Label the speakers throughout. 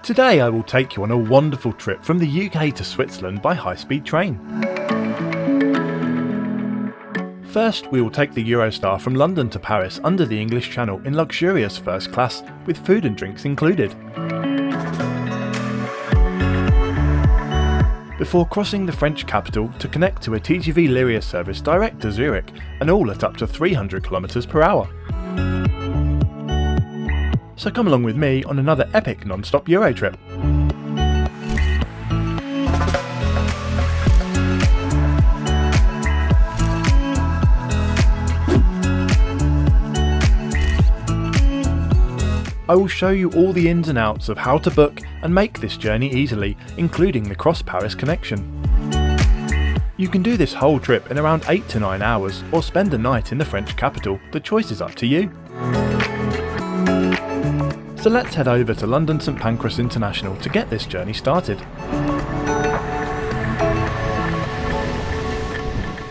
Speaker 1: Today I will take you on a wonderful trip from the UK to Switzerland by Highspeed Train. First, we will take the Eurostar from London to Paris under the English Channel in luxurious first class with food and drinks included. Before crossing the French capital to connect to a TGV Lyria service direct to Zurich, and all at up to 300 km per hour. So come along with me on another epic non-stop Eurotrip. I will show you all the ins and outs of how to book and make this journey easily, including the cross-Paris connection. You can do this whole trip in around 8 to 9 hours or spend a night in the French capital, the choice is up to you. So let's head over to London St Pancras International to get this journey started.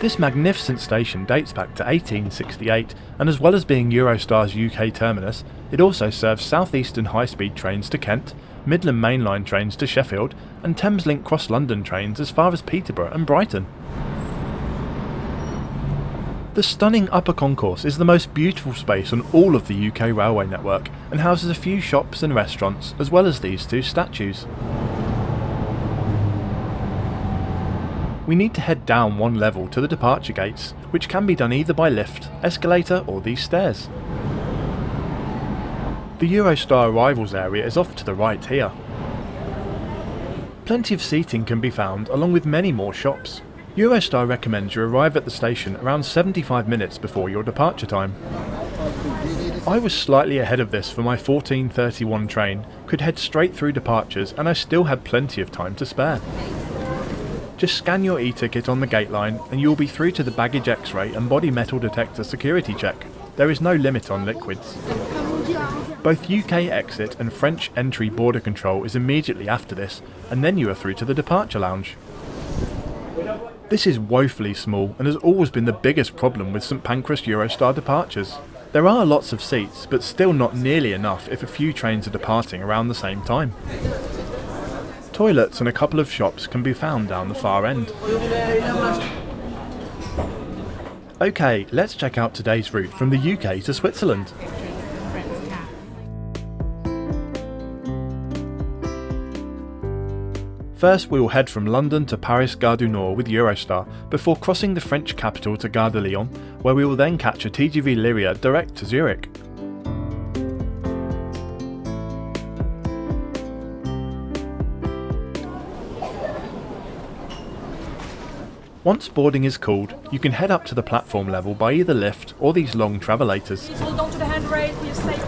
Speaker 1: This magnificent station dates back to 1868, and as well as being Eurostar's UK terminus, it also serves southeastern high-speed trains to Kent, Midland Main Line trains to Sheffield, and Thameslink Cross-London trains as far as Peterborough and Brighton. The stunning upper concourse is the most beautiful space on all of the UK railway network, and houses a few shops and restaurants, as well as these two statues. We need to head down one level to the departure gates, which can be done either by lift, escalator or these stairs. The Eurostar arrivals area is off to the right here. Plenty of seating can be found along with many more shops. Eurostar recommends you arrive at the station around 75 minutes before your departure time. I was slightly ahead of this for my 14:31 train, could head straight through departures, and I still had plenty of time to spare. Just scan your e-ticket on the gate line and you will be through to the baggage x-ray and body metal detector security check. There is no limit on liquids. Both UK exit and French entry border control is immediately after this, and then you are through to the departure lounge. This is woefully small and has always been the biggest problem with St Pancras Eurostar departures. There are lots of seats, but still not nearly enough if a few trains are departing around the same time. Toilets and a couple of shops can be found down the far end. Okay, let's check out today's route from the UK to Switzerland. First, we will head from London to Paris Gare du Nord with Eurostar, before crossing the French capital to Gare de Lyon, where we will then catch a TGV Lyria direct to Zurich. Once boarding is called, you can head up to the platform level by either lift or these long travelators.
Speaker 2: Hold on to the handrail for your safety.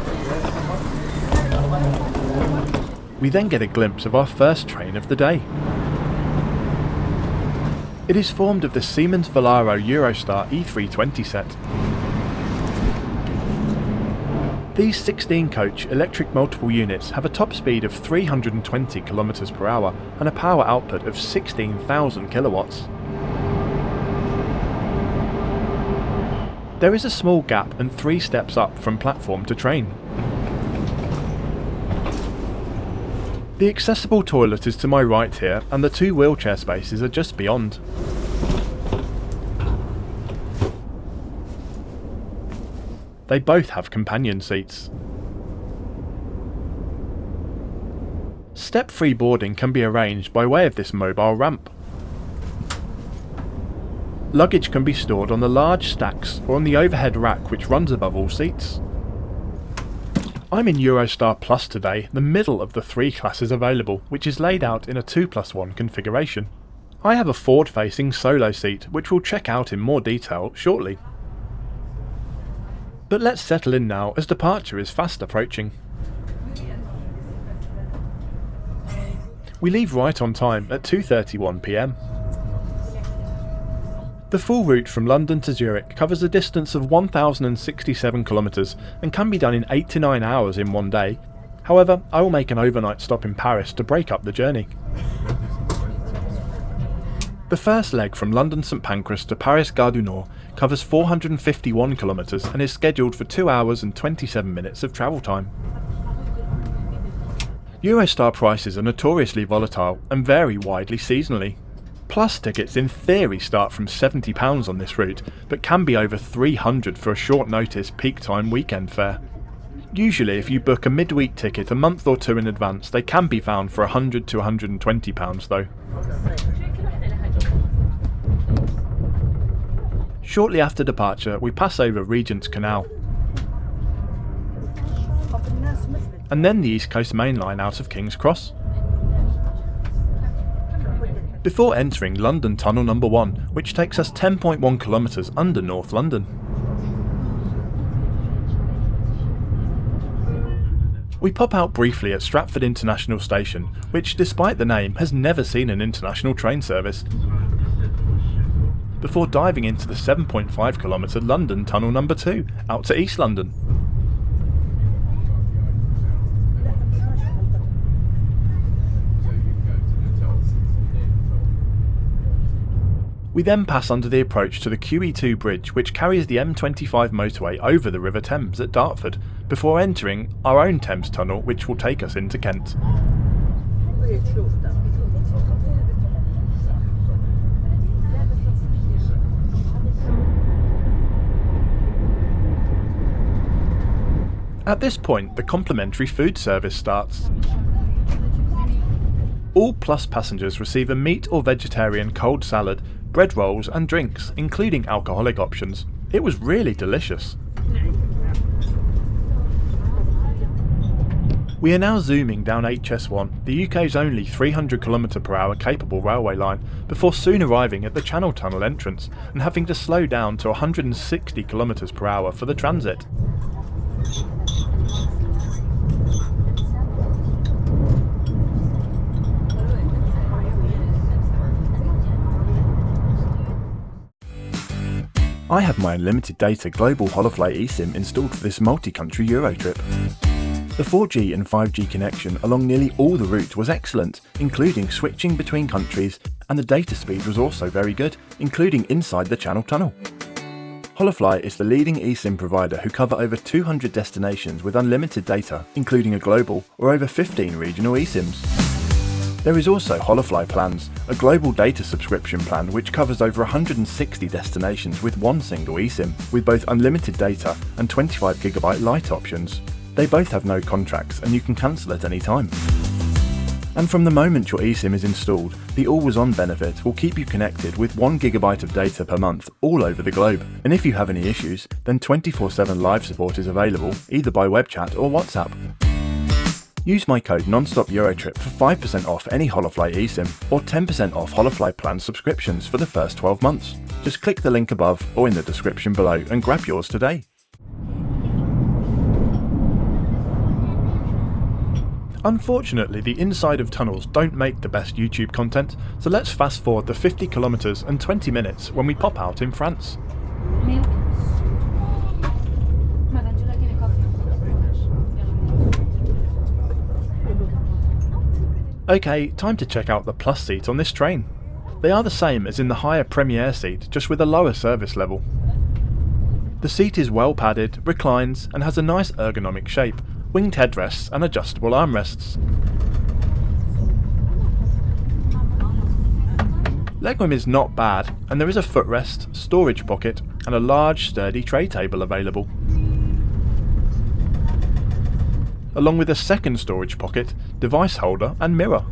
Speaker 1: We then get a glimpse of our first train of the day. It is formed of the Siemens Velaro Eurostar E320 set. These 16-coach electric multiple units have a top speed of 320 km per hour and a power output of 16,000 kilowatts. There is a small gap and 3 steps up from platform to train. The accessible toilet is to my right here, and the 2 wheelchair spaces are just beyond. They both have companion seats. Step-free boarding can be arranged by way of this mobile ramp. Luggage can be stored on the large stacks or on the overhead rack which runs above all seats. I'm in Eurostar Plus today, the middle of the 3 classes available, which is laid out in a 2+1 configuration. I have a forward-facing solo seat, which we'll check out in more detail shortly. But let's settle in now, as departure is fast approaching. We leave right on time at 2:31 PM. The full route from London to Zurich covers a distance of 1,067 km and can be done in 8 to 9 hours in one day. However, I will make an overnight stop in Paris to break up the journey. The first leg from London St Pancras to Paris Gare du Nord covers 451 km and is scheduled for 2 hours and 27 minutes of travel time. Eurostar prices are notoriously volatile and vary widely seasonally. Plus tickets in theory start from £70 on this route, but can be over £300 for a short notice peak time weekend fare. Usually if you book a midweek ticket a month or two in advance, they can be found for £100 to £120 though. Shortly after departure we pass over Regent's Canal, and then the East Coast Main Line out of King's Cross, before entering London Tunnel number 1, which takes us 10.1 kilometres under North London. We pop out briefly at Stratford International Station, which despite the name has never seen an international train service, before diving into the 7.5 kilometre London Tunnel number 2, out to East London. We then pass under the approach to the QE2 bridge, which carries the M25 motorway over the River Thames at Dartford, before entering our own Thames tunnel, which will take us into Kent. At this point, the complimentary food service starts. All Plus passengers receive a meat or vegetarian cold salad, bread rolls and drinks, including alcoholic options. It was really delicious. We are now zooming down HS1, the UK's only 300 km/h capable railway line, before soon arriving at the Channel Tunnel entrance and having to slow down to 160 km/h for the transit. I have my unlimited data global Holafly eSIM installed for this multi-country Eurotrip. The 4G and 5G connection along nearly all the route was excellent, including switching between countries, and the data speed was also very good, including inside the Channel Tunnel. Holafly is the leading eSIM provider who cover over 200 destinations with unlimited data, including a global or over 15 regional eSIMs. There is also Holafly Plans, a global data subscription plan which covers over 160 destinations with one single eSIM, with both unlimited data and 25GB Lite options. They both have no contracts and you can cancel at any time. And from the moment your eSIM is installed, the always-on benefit will keep you connected with 1GB of data per month all over the globe. And if you have any issues, then 24/7 live support is available either by web chat or WhatsApp. Use my code NonstopEurotrip for 5% off any Holafly eSIM or 10% off Holafly Plan subscriptions for the first 12 months. Just click the link above or in the description below and grab yours today. Unfortunately, the inside of tunnels don't make the best YouTube content, so let's fast forward the 50 kilometers and 20 minutes when we pop out in France.
Speaker 2: Milk.
Speaker 1: Okay, time to check out the Plus seat on this train. They are the same as in the higher Premier seat, just with a lower service level. The seat is well padded, reclines, and has a nice ergonomic shape, winged headrests and adjustable armrests. Legroom is not bad, and there is a footrest, storage pocket, and a large sturdy tray table available, along with a second storage pocket, device holder and mirror.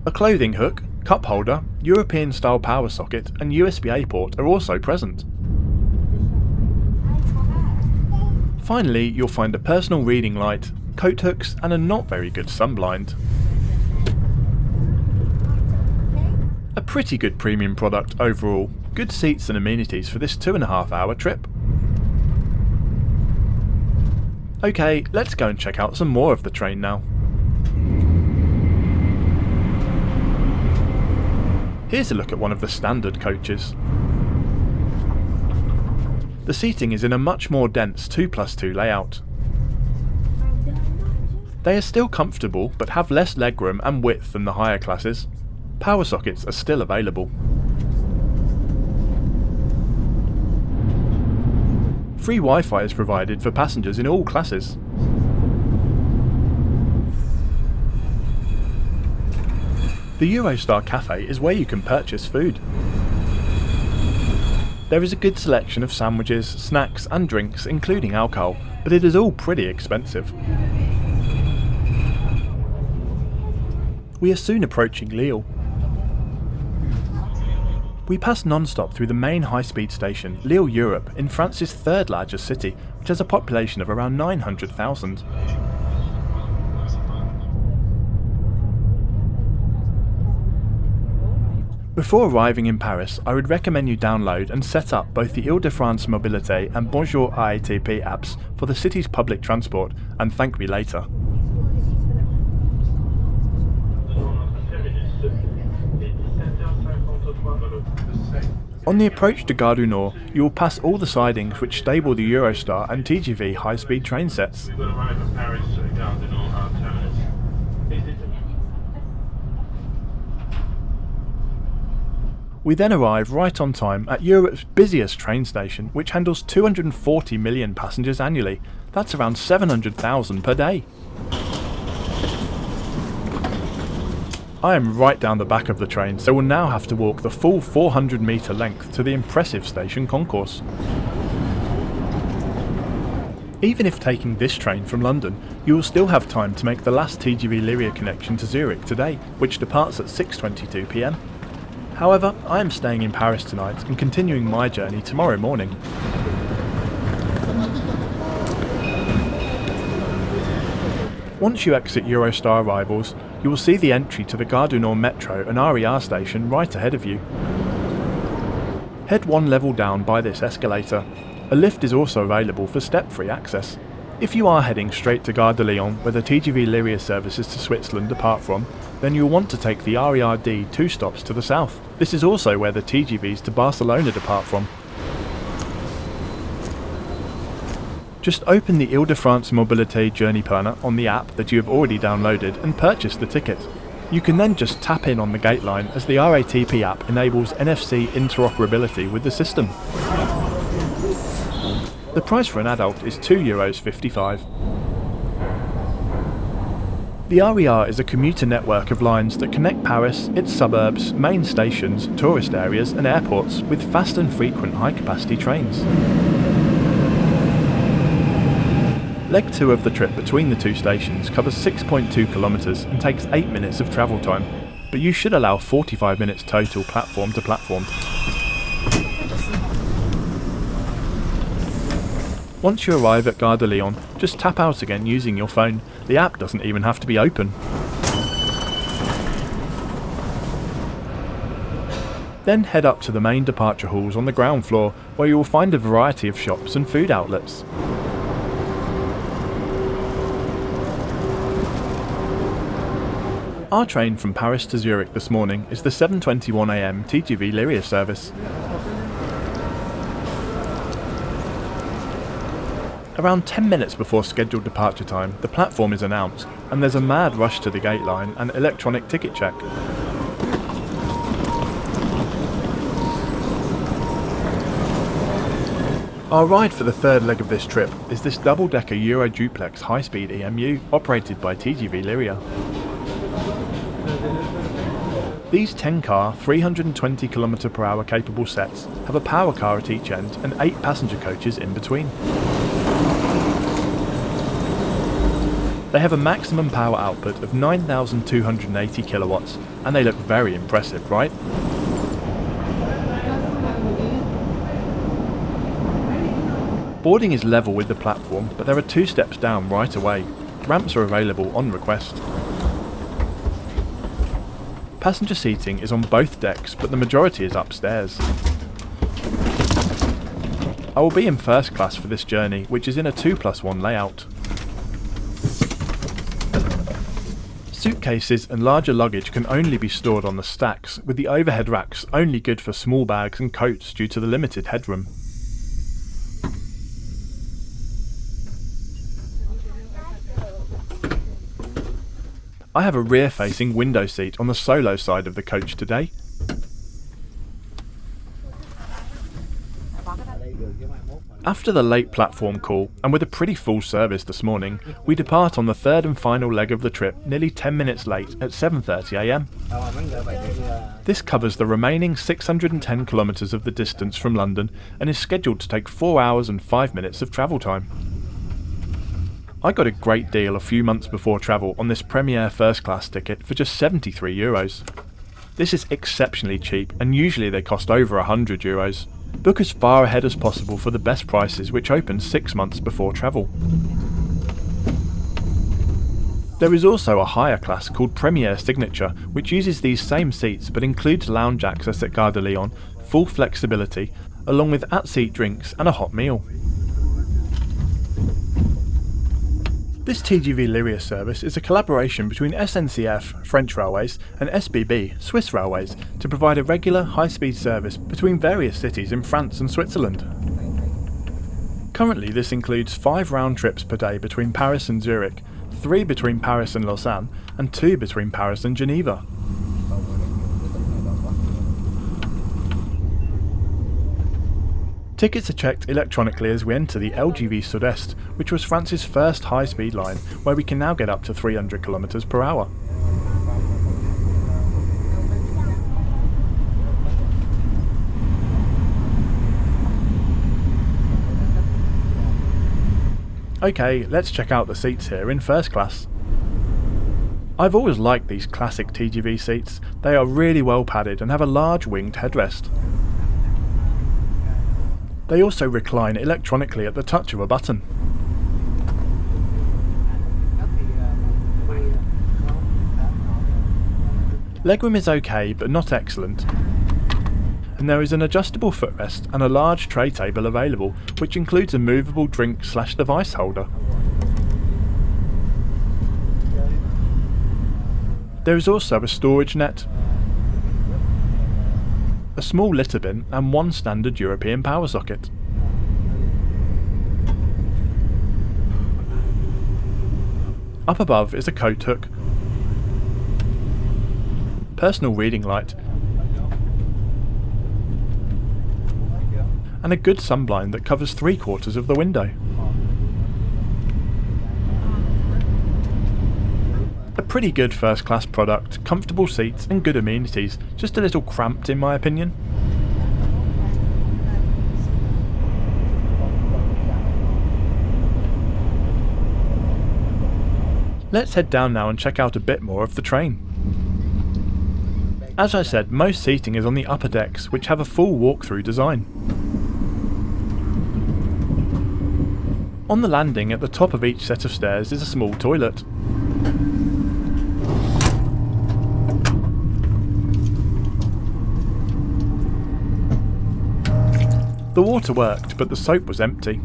Speaker 1: A clothing hook, cup holder, European style power socket and USB-A port are also present. Finally, you'll find a personal reading light, coat hooks and a not very good sunblind. A pretty good premium product overall, good seats and amenities for this 2.5 hour trip. Okay, let's go and check out some more of the train now. Here's a look at one of the standard coaches. The seating is in a much more dense 2+2 layout. They are still comfortable but have less legroom and width than the higher classes. Power sockets are still available. Free Wi-Fi is provided for passengers in all classes. The Eurostar cafe is where you can purchase food. There is a good selection of sandwiches, snacks and drinks including alcohol, but it is all pretty expensive. We are soon approaching Lyon. We pass non-stop through the main high-speed station, Lyon Europe, in France's third largest city, which has a population of around 900,000. Before arriving in Paris, I would recommend you download and set up both the Ile-de-France Mobilité and Bonjour RATP apps for the city's public transport, and thank me later. On the approach to Gare du Nord, you will pass all the sidings which stable the Eurostar and TGV high-speed train sets. We then arrive right on time at Europe's busiest train station, which handles 240 million passengers annually. That's around 700,000 per day. I am right down the back of the train, so will now have to walk the full 400 metre length to the impressive station concourse. Even if taking this train from London, you will still have time to make the last TGV Lyria connection to Zurich today, which departs at 6:22 p.m. However, I am staying in Paris tonight and continuing my journey tomorrow morning. Once you exit Eurostar arrivals, you will see the entry to the Gare du Nord metro and RER station right ahead of you. Head one level down by this escalator. A lift is also available for step-free access. If you are heading straight to Gare de Lyon, where the TGV Lyria services to Switzerland depart from, then you'll want to take the RER-D 2 stops to the south. This is also where the TGVs to Barcelona depart from. Just open the Ile-de-France Mobilité Journey Planner on the app that you have already downloaded and purchase the ticket. You can then just tap in on the gate line, as the RATP app enables NFC interoperability with the system. The price for an adult is €2.55. The RER is a commuter network of lines that connect Paris, its suburbs, main stations, tourist areas and airports with fast and frequent high-capacity trains. Leg 2 of the trip between the two stations covers 6.2 kilometres and takes 8 minutes of travel time, but you should allow 45 minutes total platform to platform. Once you arrive at Gare de Lyon, just tap out again using your phone. The app doesn't even have to be open. Then head up to the main departure halls on the ground floor, where you will find a variety of shops and food outlets. Our train from Paris to Zurich this morning is the 7:21 a.m. TGV Lyria service. Around 10 minutes before scheduled departure time, the platform is announced, and there's a mad rush to the gate line and electronic ticket check. Our ride for the third leg of this trip is this double-decker Euro duplex high-speed EMU operated by TGV Lyria. These 10-car, 320 km/h capable sets have a power car at each end and 8 passenger coaches in between. They have a maximum power output of 9,280 kilowatts, and they look very impressive, right? Boarding is level with the platform, but there are 2 steps down right away. Ramps are available on request. Passenger seating is on both decks, but the majority is upstairs. I will be in first class for this journey, which is in a 2+1 layout. Suitcases and larger luggage can only be stored on the stacks, with the overhead racks only good for small bags and coats due to the limited headroom. I have a rear-facing window seat on the solo side of the coach today. After the late platform call, and with a pretty full service this morning, we depart on the third and final leg of the trip nearly 10 minutes late at 7:30 am. This covers the remaining 610 kilometres of the distance from London and is scheduled to take 4 hours and 5 minutes of travel time. I got a great deal a few months before travel on this Premier first class ticket for just €73. This is exceptionally cheap, and usually they cost over €100. Book as far ahead as possible for the best prices, which open 6 months before travel. There is also a higher class called Premier Signature, which uses these same seats but includes lounge access at Gare de Lyon, full flexibility, along with at-seat drinks and a hot meal. This TGV Lyria service is a collaboration between SNCF, French Railways, and SBB, Swiss Railways, to provide a regular high-speed service between various cities in France and Switzerland. Currently this includes 5 round trips per day between Paris and Zurich, 3 between Paris and Lausanne, and 2 between Paris and Geneva. Tickets are checked electronically as we enter the LGV Sud-Est, which was France's first high-speed line, where we can now get up to 300 km per hour. Okay, let's check out the seats here in first class. I've always liked these classic TGV seats. They are really well padded and have a large winged headrest. They also recline electronically at the touch of a button. Legroom is okay but not excellent, and there is an adjustable footrest and a large tray table available, which includes a movable drink/device holder. There is also a storage net, a small litter bin and 1 standard European power socket. Up above is a coat hook, personal reading light, and a good sunblind that covers 3/4 of the window. A pretty good first class product, comfortable seats and good amenities, just a little cramped in my opinion. Let's head down now and check out a bit more of the train. As I said, most seating is on the upper decks, which have a full walk-through design. On the landing at the top of each set of stairs is a small toilet. The water worked, but the soap was empty.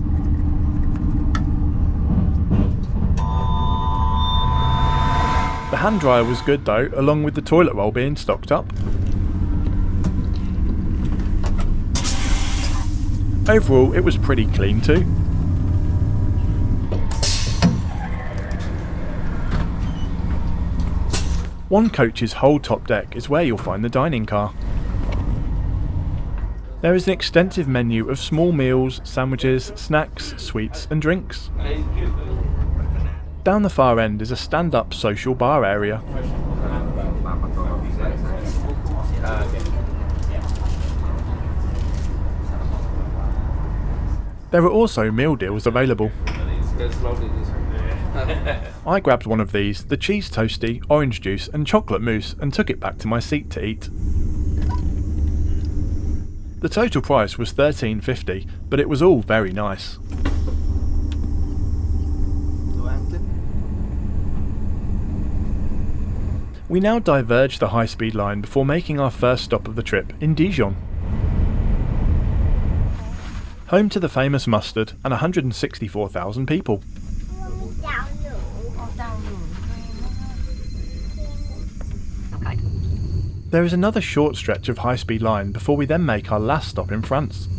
Speaker 1: The hand dryer was good though, along with the toilet roll being stocked up. Overall, it was pretty clean too. One coach's whole top deck is where you'll find the dining car. There is an extensive menu of small meals, sandwiches, snacks, sweets and drinks. Down the far end is a stand-up social bar area. There are also meal deals available. I grabbed one of these, the cheese toasty, orange juice and chocolate mousse, and took it back to my seat to eat. The total price was $13.50, but it was all very nice. We now diverge the high-speed line before making our first stop of the trip in Dijon. Home to the famous mustard and 164,000 people. There is another short stretch of high-speed line before we then make our last stop in France.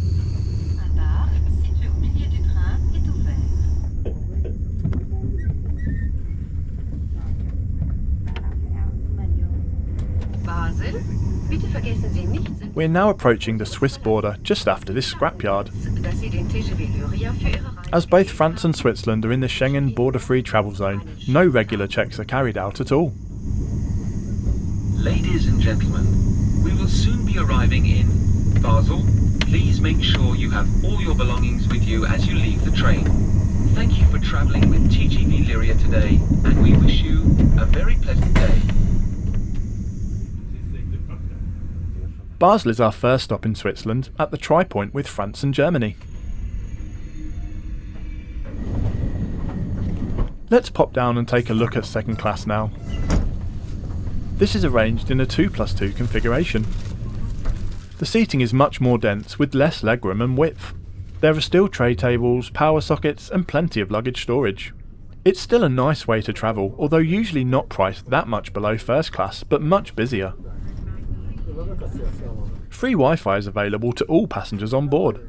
Speaker 3: Basel, bitte vergessen Sie nicht
Speaker 1: We're now approaching the Swiss border just after this scrapyard. As both France and Switzerland are in the Schengen border-free travel zone, no regular checks are carried out at all.
Speaker 3: Ladies and gentlemen, we will soon be arriving in Basel. Please make sure you have all your belongings with you as you leave the train. Thank you for travelling with TGV Lyria today, and we wish you a very pleasant day.
Speaker 1: Basel is our first stop in Switzerland, at the tri-point with France and Germany. Let's pop down and take a look at second class now. This is arranged in a 2+2 configuration. The seating is much more dense with less legroom and width. There are still tray tables, power sockets and plenty of luggage storage. It's still a nice way to travel, although usually not priced that much below first class, but much busier. Free Wi-Fi is available to all passengers on board.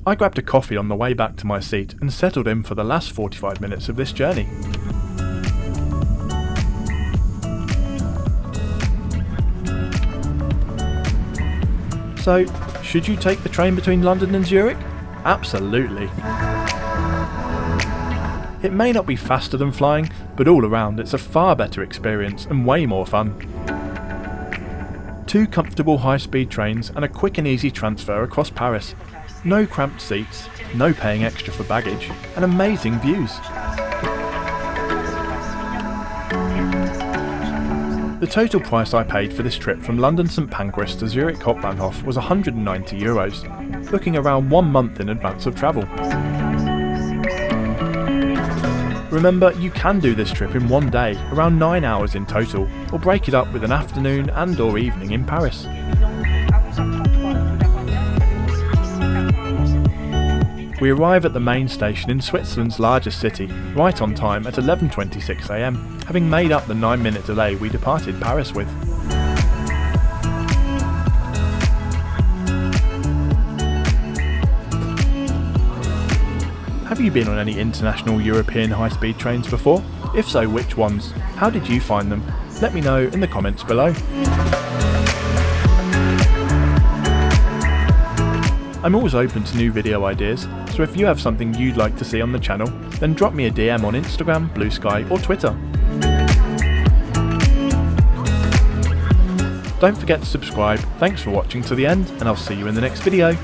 Speaker 1: I grabbed a coffee on the way back to my seat and settled in for the last 45 minutes of this journey. So, should you take the train between London and Zurich? Absolutely. It may not be faster than flying, but all around it's a far better experience and way more fun. 2 comfortable high-speed trains and a quick and easy transfer across Paris. No cramped seats, no paying extra for baggage, and amazing views. The total price I paid for this trip from London St Pancras to Zurich Hauptbahnhof was €190, booking around 1 month in advance of travel. Remember, you can do this trip in one day, around 9 hours in total, or break it up with an afternoon and or evening in Paris. We arrive at the main station in Switzerland's largest city, right on time at 11:26 AM, having made up the 9-minute delay we departed Paris with. Have you been on any international European high-speed trains before? If so, which ones? How did you find them? Let me know in the comments below. I'm always open to new video ideas, so if you have something you'd like to see on the channel, then drop me a DM on Instagram, Blue Sky or Twitter. Don't forget to subscribe. Thanks for watching to the end, and I'll see you in the next video.